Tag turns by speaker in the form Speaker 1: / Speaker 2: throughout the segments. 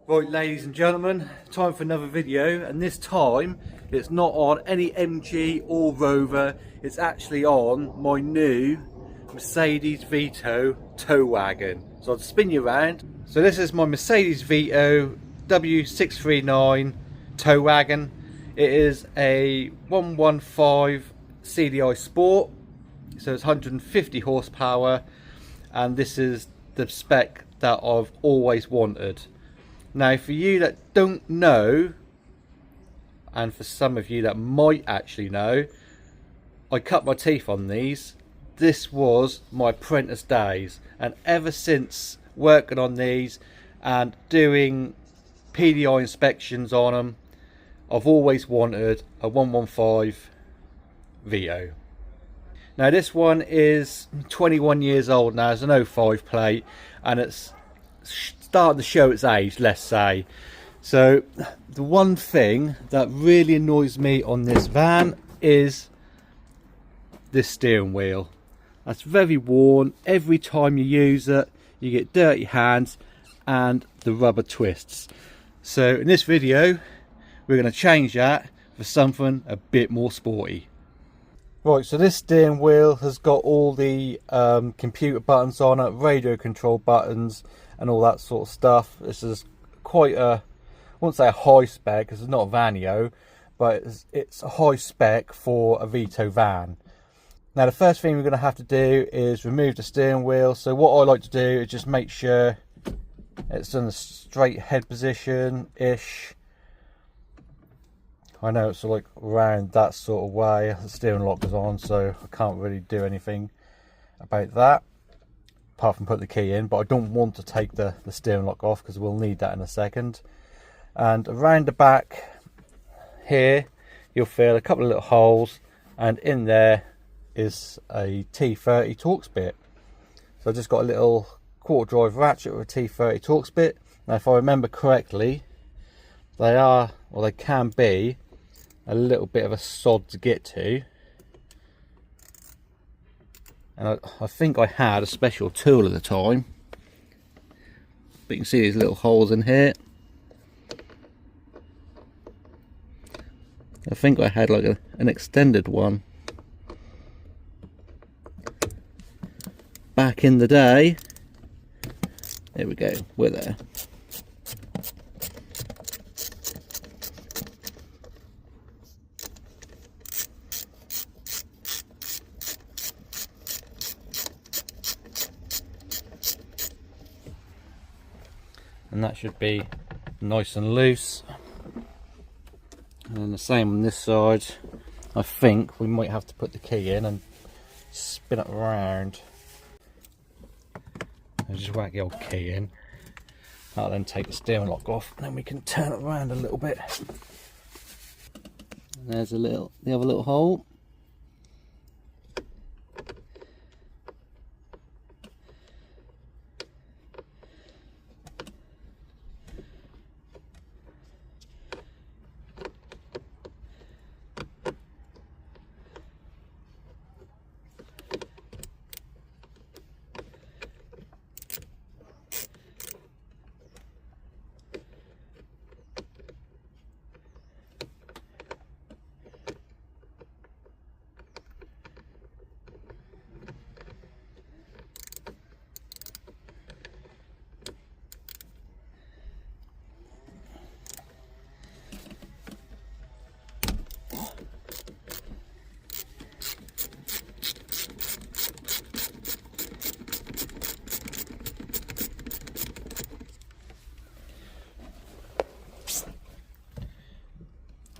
Speaker 1: Right, ladies and gentlemen, time for another video, and this time it's not on any MG or Rover, it's actually on my new Mercedes Vito tow wagon. So I'll spin you around. So this is my Mercedes Vito W639 tow wagon. It is a 115 CDI Sport, so it's 150 horsepower, and this is the spec that I've always wanted. Now, for you that don't know, and for some of you that might actually know, I cut my teeth on these. This was my apprentice days, and ever since working on these and doing PDI inspections on them, I've always wanted a 115 Vito. Now this one is 21 years old now, it's an 05 plate, and it's starting to show its age, let's say. So the one thing that really annoys me on this van is this steering wheel. That's very worn. Every time you use it you get dirty hands and the rubber twists. So in this video we're going to change that for something a bit more sporty. Right, so this steering wheel has got all the computer buttons on it, radio control buttons and all that sort of stuff. This is quite a, I won't say a high spec because it's not a Vanio, but it's a high spec for a Vito van. Now the first thing we're going to have to do is remove the steering wheel. So what I like to do is just make sure it's in the straight head position-ish. I know it's like around that sort of way. The steering lock is on, so I can't really do anything about that apart from put the key in, but I don't want to take the steering lock off because we'll need that in a second. And around the back here you'll feel a couple of little holes, and in there is a T30 Torx bit. So I just got a little quarter drive ratchet with a T30 Torx bit. Now if I remember correctly, they are, or they can be, a little bit of a sod to get to, and I think I had a special tool at the time, but you can see these little holes in here. I think I had like an extended one back in the day. There we go, we're there. And that should be nice and loose. And then the same on this side. I think we might have to put the key in and spin it around. I'll just whack the old key in. That'll then take the steering lock off, and then we can turn it around a little bit. And there's the other little hole.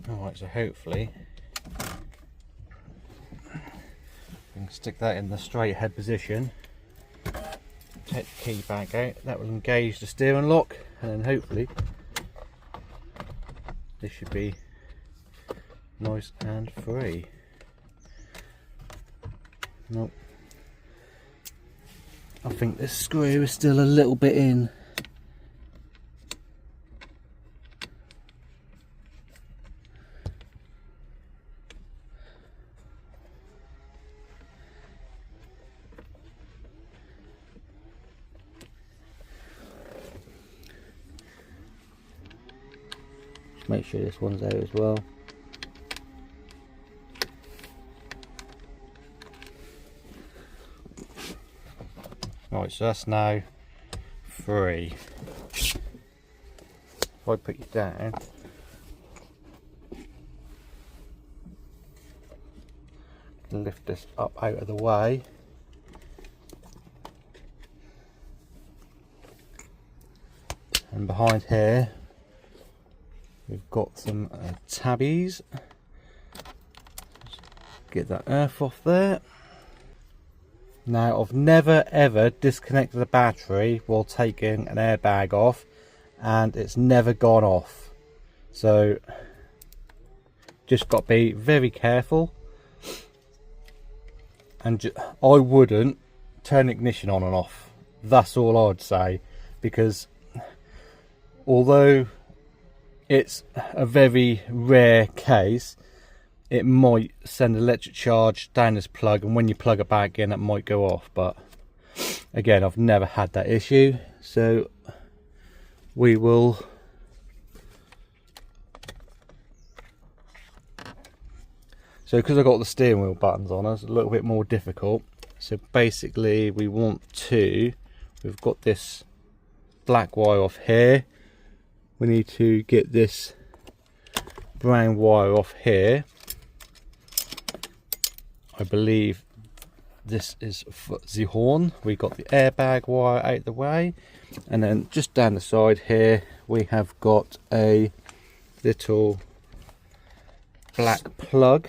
Speaker 1: Alright, so hopefully we can stick that in the straight head position, take the key back out, that will engage the steering lock, and then hopefully this should be nice and free. Nope, I think this screw is still a little bit in. Make sure this one's out as well. Right, so that's now free. If I put you down, lift this up out of the way. And behind here we've got some tabbies. Get that earth off there. Now, I've never ever disconnected the battery while taking an airbag off, and it's never gone off. So just got to be very careful, and I wouldn't turn ignition on and off. That's all I'd say, because although it's a very rare case, it might send electric charge down this plug, and when you plug it back in it might go off. But again, I've never had that issue, so we will because I've got the steering wheel buttons on, it's a little bit more difficult. So basically we've got this black wire off here, we need to get this brown wire off here. I believe this is for the horn. We got the airbag wire out the way, and then just down the side here we have got a little black plug.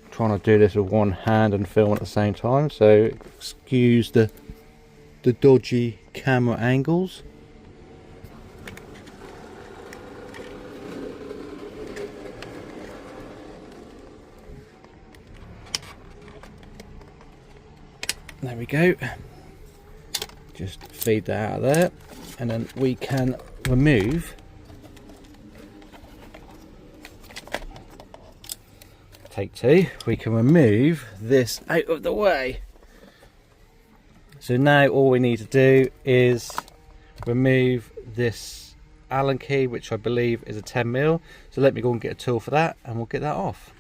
Speaker 1: I'm trying to do this with one hand and film at the same time, so excuse the dodgy camera angles. There we go. Just feed that out of there, and then we can remove take two. We can remove this out of the way. So now all we need to do is remove this Allen key, which I believe is a 10mm. So let me go and get a tool for that, and we'll get that off.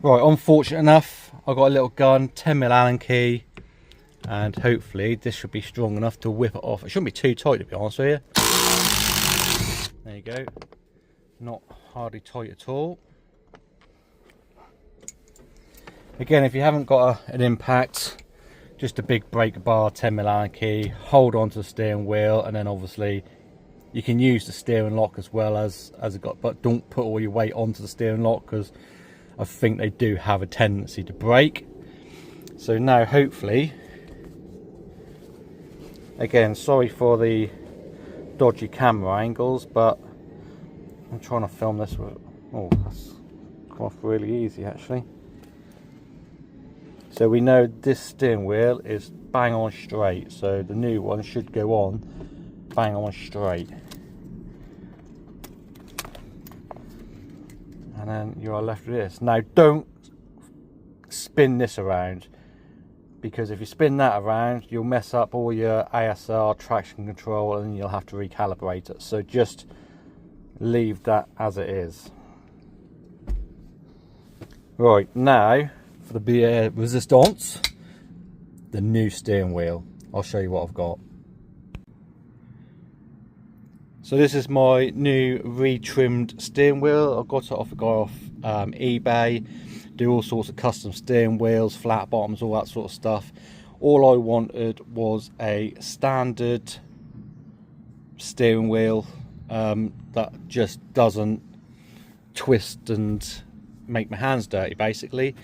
Speaker 1: Right, unfortunate enough, I've got a little gun, 10mm Allen key, and hopefully this should be strong enough to whip it off. It shouldn't be too tight, to be honest with you. There you go. Not hardly tight at all. Again, if you haven't got an impact, just a big brake bar, 10mm Allen key, hold on to the steering wheel, and then obviously you can use the steering lock as well as it got, but don't put all your weight onto the steering lock, because I think they do have a tendency to break. So now hopefully, again, sorry for the dodgy camera angles, but I'm trying to film this with, oh, that's come off really easy actually. So we know this steering wheel is bang on straight, so the new one should go on bang on straight. And then you are left with this. Now don't spin this around, because if you spin that around you'll mess up all your ASR, traction control, and you'll have to recalibrate it. So just leave that as it is. Right, now for the resistance, the new steering wheel. I'll show you what I've got. So this is my new retrimmed steering wheel. I got it off a guy off eBay. Do all sorts of custom steering wheels, flat bottoms, all that sort of stuff. All I wanted was a standard steering wheel that just doesn't twist and make my hands dirty, basically.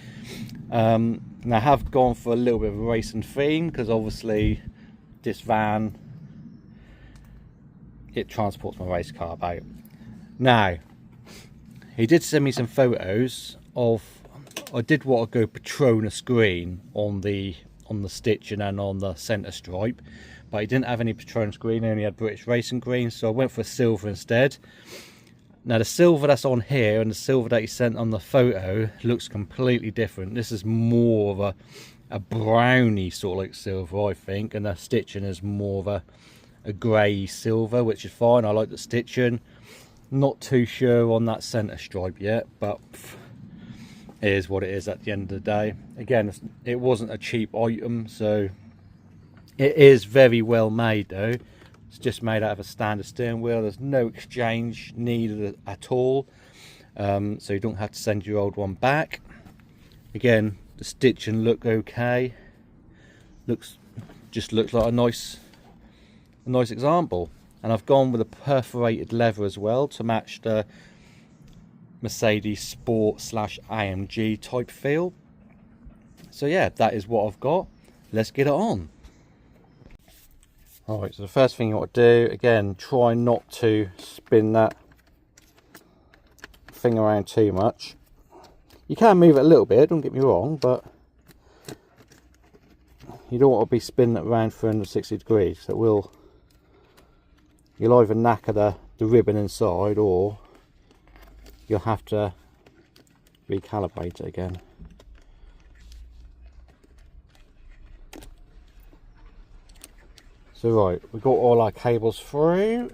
Speaker 1: Now I have gone for a little bit of a racing theme, because obviously this van, it transports my race car about. Now he did send me some photos of, I did want to go Petronas green on the stitching and on the centre stripe, but he didn't have any Petronas green, he only had British racing green, so I went for silver instead. Now the silver that's on here and the silver that he sent on the photo looks completely different. This is more of a browny sort of like silver, I think, and the stitching is more of a grey silver, which is fine. I like the stitching. Not too sure on that centre stripe yet, but it is what it is at the end of the day. Again, it wasn't a cheap item, so it is very well made though. It's just made out of a standard steering wheel. There's no exchange needed at all, so you don't have to send your old one back. Again, the stitching look okay. Just looks like a nice example. And I've gone with a perforated leather as well to match the Mercedes Sport / AMG type feel. So yeah, that is what I've got. Let's get it on. Alright, so the first thing you want to do, again, try not to spin that thing around too much. You can move it a little bit, don't get me wrong, but you don't want to be spinning it around 360 degrees. So you'll either knacker the ribbon inside, or you'll have to recalibrate it again. So right, we've got all our cables through.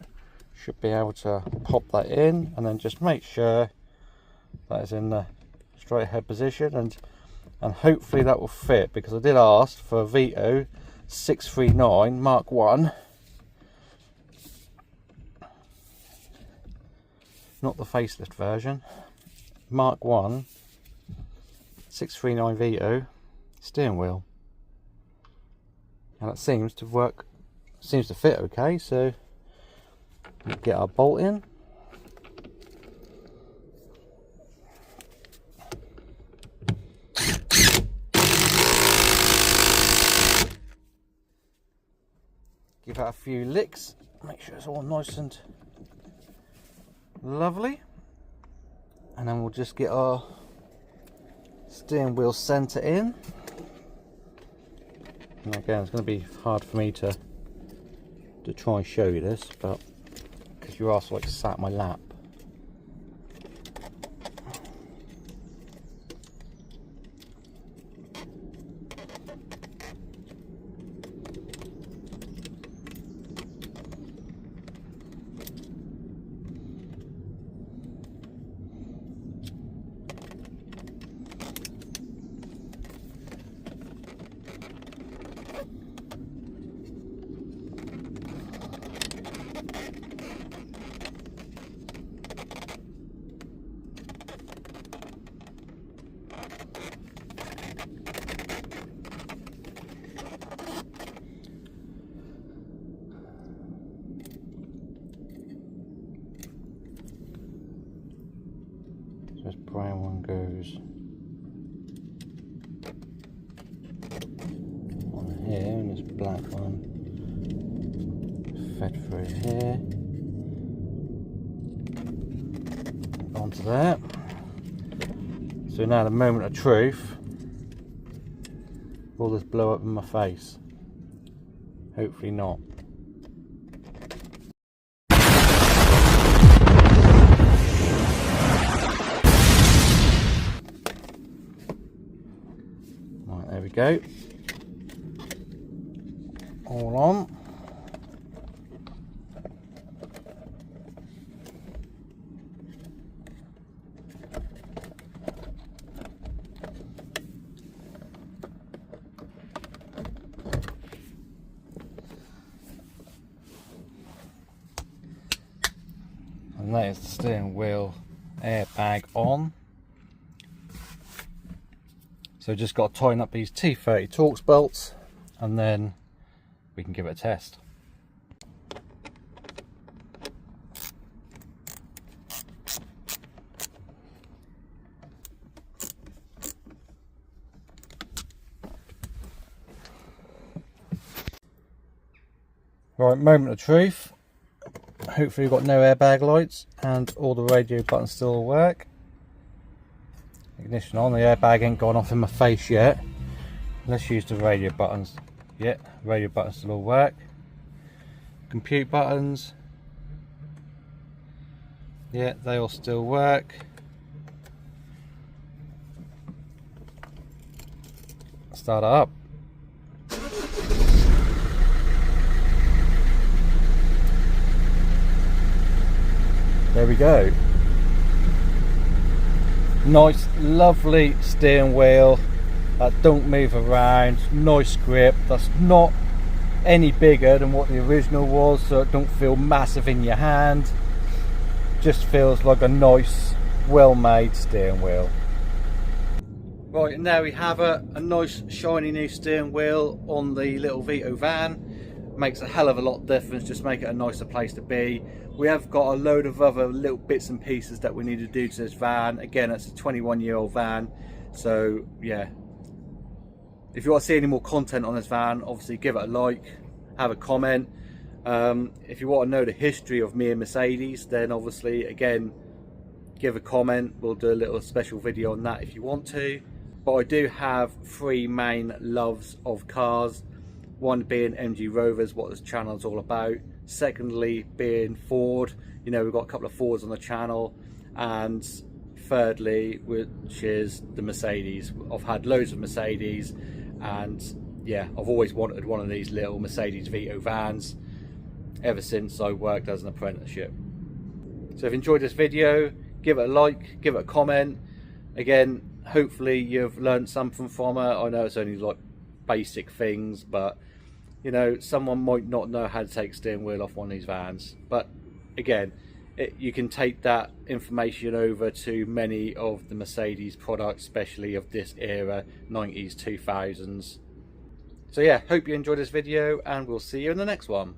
Speaker 1: Should be able to pop that in, and then just make sure that is in the straight ahead position, and hopefully that will fit, because I did ask for a Vito 639 Mark 1. Not the facelift version, Mark 1 639 Vito steering wheel, and that seems to work, seems to fit okay. So we'll get our bolt in, give that a few licks, make sure it's all nice and lovely, and then we'll just get our steering wheel centre in. And again, it's going to be hard for me to try and show you this, but because you're also like sat in my lap. This brown one goes on here, and this black one fed through here onto there. So now the moment of truth, will this blow up in my face? Hopefully not. There we go, all on. And that is the steering wheel airbag on. So just got to tighten up these T30 Torx bolts, and then we can give it a test. Right, moment of truth. Hopefully we've got no airbag lights and all the radio buttons still work. Ignition on, the airbag ain't gone off in my face yet. Let's use the radio buttons. Yeah, radio buttons still all work. Compute buttons. Yeah, they all still work. start it up. There we go. Nice lovely steering wheel that don't move around, nice grip, that's not any bigger than what the original was, so it don't feel massive in your hand, just feels like a nice well made steering wheel. Right, and there we have it, a nice shiny new steering wheel on the little Vito van. Makes a hell of a lot of difference, just make it a nicer place to be. We have got a load of other little bits and pieces that we need to do to this van. Again, it's a 21-year-old van, so yeah, if you want to see any more content on this van, obviously give it a like, have a comment. If you want to know the history of me and Mercedes, then obviously again give a comment, we'll do a little special video on that if you want to. But I do have three main loves of cars. One being MG Rovers, what this channel is all about. Secondly being Ford, you know, we've got a couple of Fords on the channel. And thirdly, which is the Mercedes. I've had loads of Mercedes, and yeah, I've always wanted one of these little Mercedes Vito vans ever since I worked as an apprenticeship. So if you enjoyed this video, give it a like, give it a comment. Again, hopefully you've learned something from it. I know it's only like basic things, but you know, someone might not know how to take steering wheel off one of these vans, but again, you can take that information over to many of the Mercedes products, especially of this era, 90s, 2000s. So yeah, hope you enjoyed this video, and we'll see you in the next one.